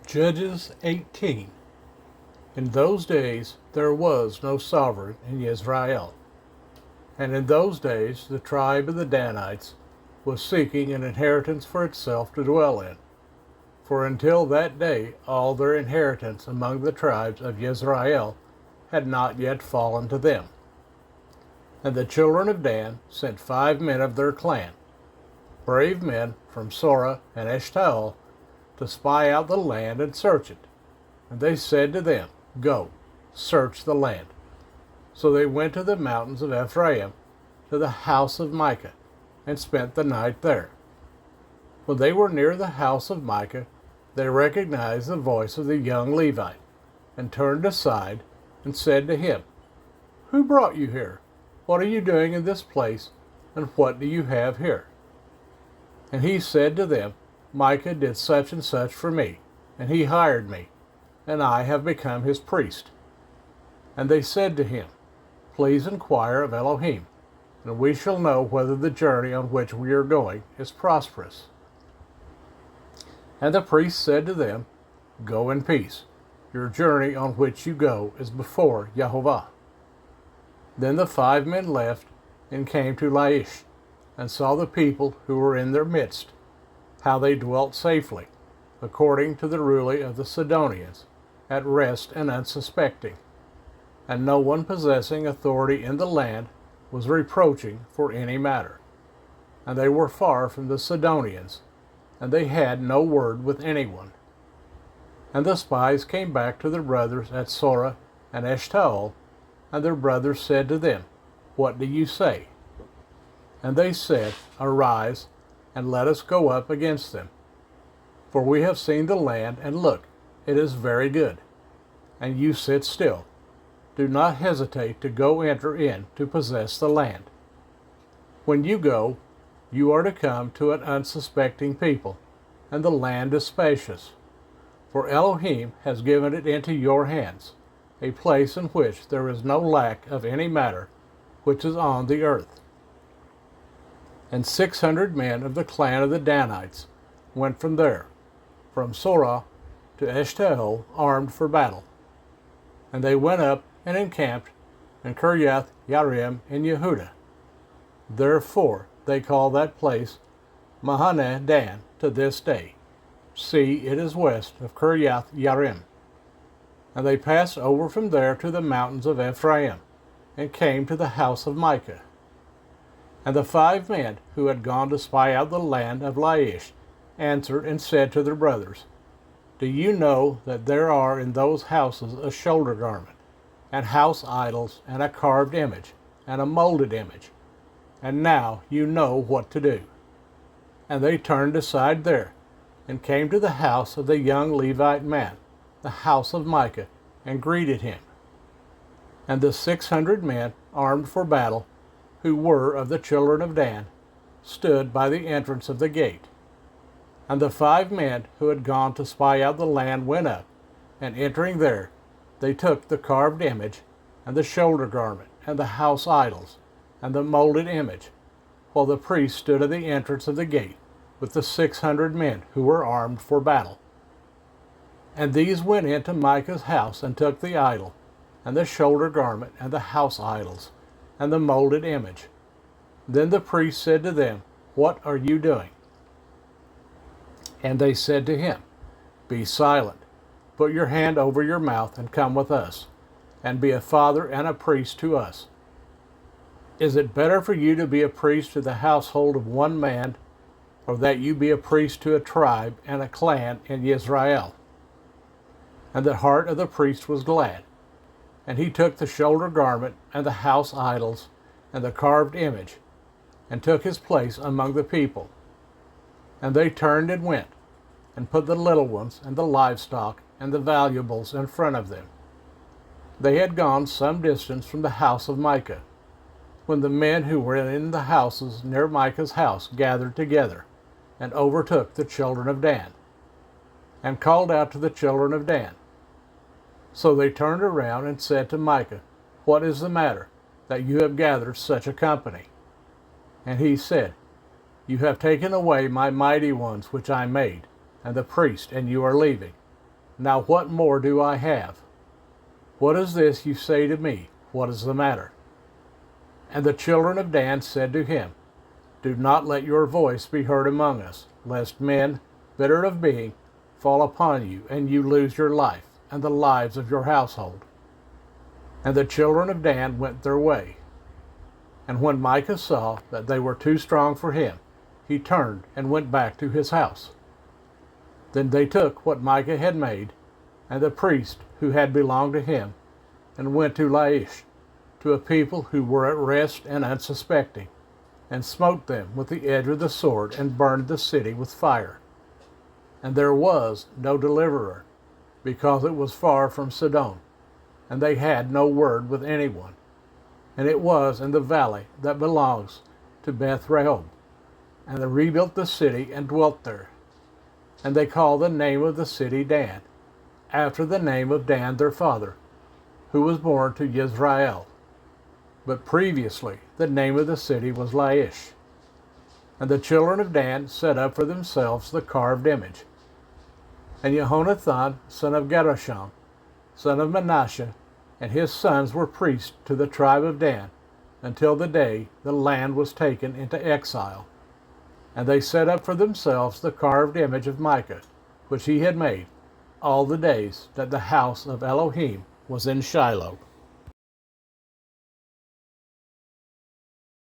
Judges 18. In those days there was no sovereign in Israel. And in those days the tribe of the Danites was seeking an inheritance for itself to dwell in. For until that day all their inheritance among the tribes of Israel had not yet fallen to them. And the children of Dan sent 5 men of their clan, brave men from Sora and Eshtaol, to spy out the land and search it. And they said to them, Go, search the land. So they went to the mountains of Ephraim, to the house of Micah, and spent the night there. When they were near the house of Micah, they recognized the voice of the young Levite, and turned aside, and said to him, Who brought you here? What are you doing in this place, and what do you have here? And he said to them, Micah did such and such for me, and he hired me, and I have become his priest. And they said to him, Please inquire of Elohim, and we shall know whether the journey on which we are going is prosperous. And the priest said to them, Go in peace. Your journey on which you go is before Jehovah. Then the 5 men left and came to Laish, and saw the people who were in their midst, how they dwelt safely, according to the ruling of the Sidonians, at rest and unsuspecting. And no one possessing authority in the land was reproaching for any matter. And they were far from the Sidonians, and they had no word with anyone. And the spies came back to their brothers at Sora and Eshtaol, and their brothers said to them, What do you say? And they said, Arise, and let us go up against them. For we have seen the land, and look, it is very good. And you sit still. Do not hesitate to go enter in to possess the land. When you go, you are to come to an unsuspecting people, and the land is spacious. For Elohim has given it into your hands, a place in which there is no lack of any matter which is on the earth. And 600 men of the clan of the Danites went from there, from Sora to Eshtaol, armed for battle. And they went up and encamped in Kirjath Yarim in Yehudah. Therefore they call that place Mahaneh Dan to this day. See, it is west of Kirjath Yarim. And they passed over from there to the mountains of Ephraim, and came to the house of Micah. And the 5 men who had gone to spy out the land of Laish answered and said to their brothers, Do you know that there are in those houses a shoulder garment, and house idols, and a carved image, and a molded image? And now you know what to do. And they turned aside there, and came to the house of the young Levite man, the house of Micah, and greeted him. And the 600 men armed for battle, who were of the children of Dan, stood by the entrance of the gate. And the 5 men who had gone to spy out the land went up, and entering there, they took the carved image, and the shoulder garment, and the house idols, and the molded image, while the priest stood at the entrance of the gate, with the 600 men who were armed for battle. And these went into Micah's house, and took the idol, and the shoulder garment, and the house idols, and the molded image. Then the priest said to them, What are you doing? And they said to him, Be silent, put your hand over your mouth, and come with us, and be a father and a priest to us. Is it better for you to be a priest to the household of one man, or that you be a priest to a tribe and a clan in Israel? And the heart of the priest was glad. And he took the shoulder garment, and the house idols, and the carved image, and took his place among the people. And they turned and went, and put the little ones, and the livestock, and the valuables in front of them. They had gone some distance from the house of Micah, when the men who were in the houses near Micah's house gathered together, and overtook the children of Dan, and called out to the children of Dan. So they turned around and said to Micah, What is the matter, that you have gathered such a company? And he said, You have taken away my mighty ones which I made, and the priest, and you are leaving. Now what more do I have? What is this you say to me? What is the matter? And the children of Dan said to him, Do not let your voice be heard among us, lest men, bitter of being, fall upon you, and you lose your life, and the lives of your household. And the children of Dan went their way. And when Micah saw that they were too strong for him, he turned and went back to his house. Then they took what Micah had made, and the priest who had belonged to him, and went to Laish, to a people who were at rest and unsuspecting, and smote them with the edge of the sword, and burned the city with fire. And there was no deliverer, because it was far from Sidon, and they had no word with anyone. And it was in the valley that belongs to Beth Rehob. And they rebuilt the city and dwelt there. And they called the name of the city Dan, after the name of Dan their father, who was born to Yisrael. But previously the name of the city was Laish. And the children of Dan set up for themselves the carved image. And Jehonathan, son of Gershom, son of Manasseh, and his sons were priests to the tribe of Dan, until the day the land was taken into exile. And they set up for themselves the carved image of Micah, which he had made, all the days that the house of Elohim was in Shiloh.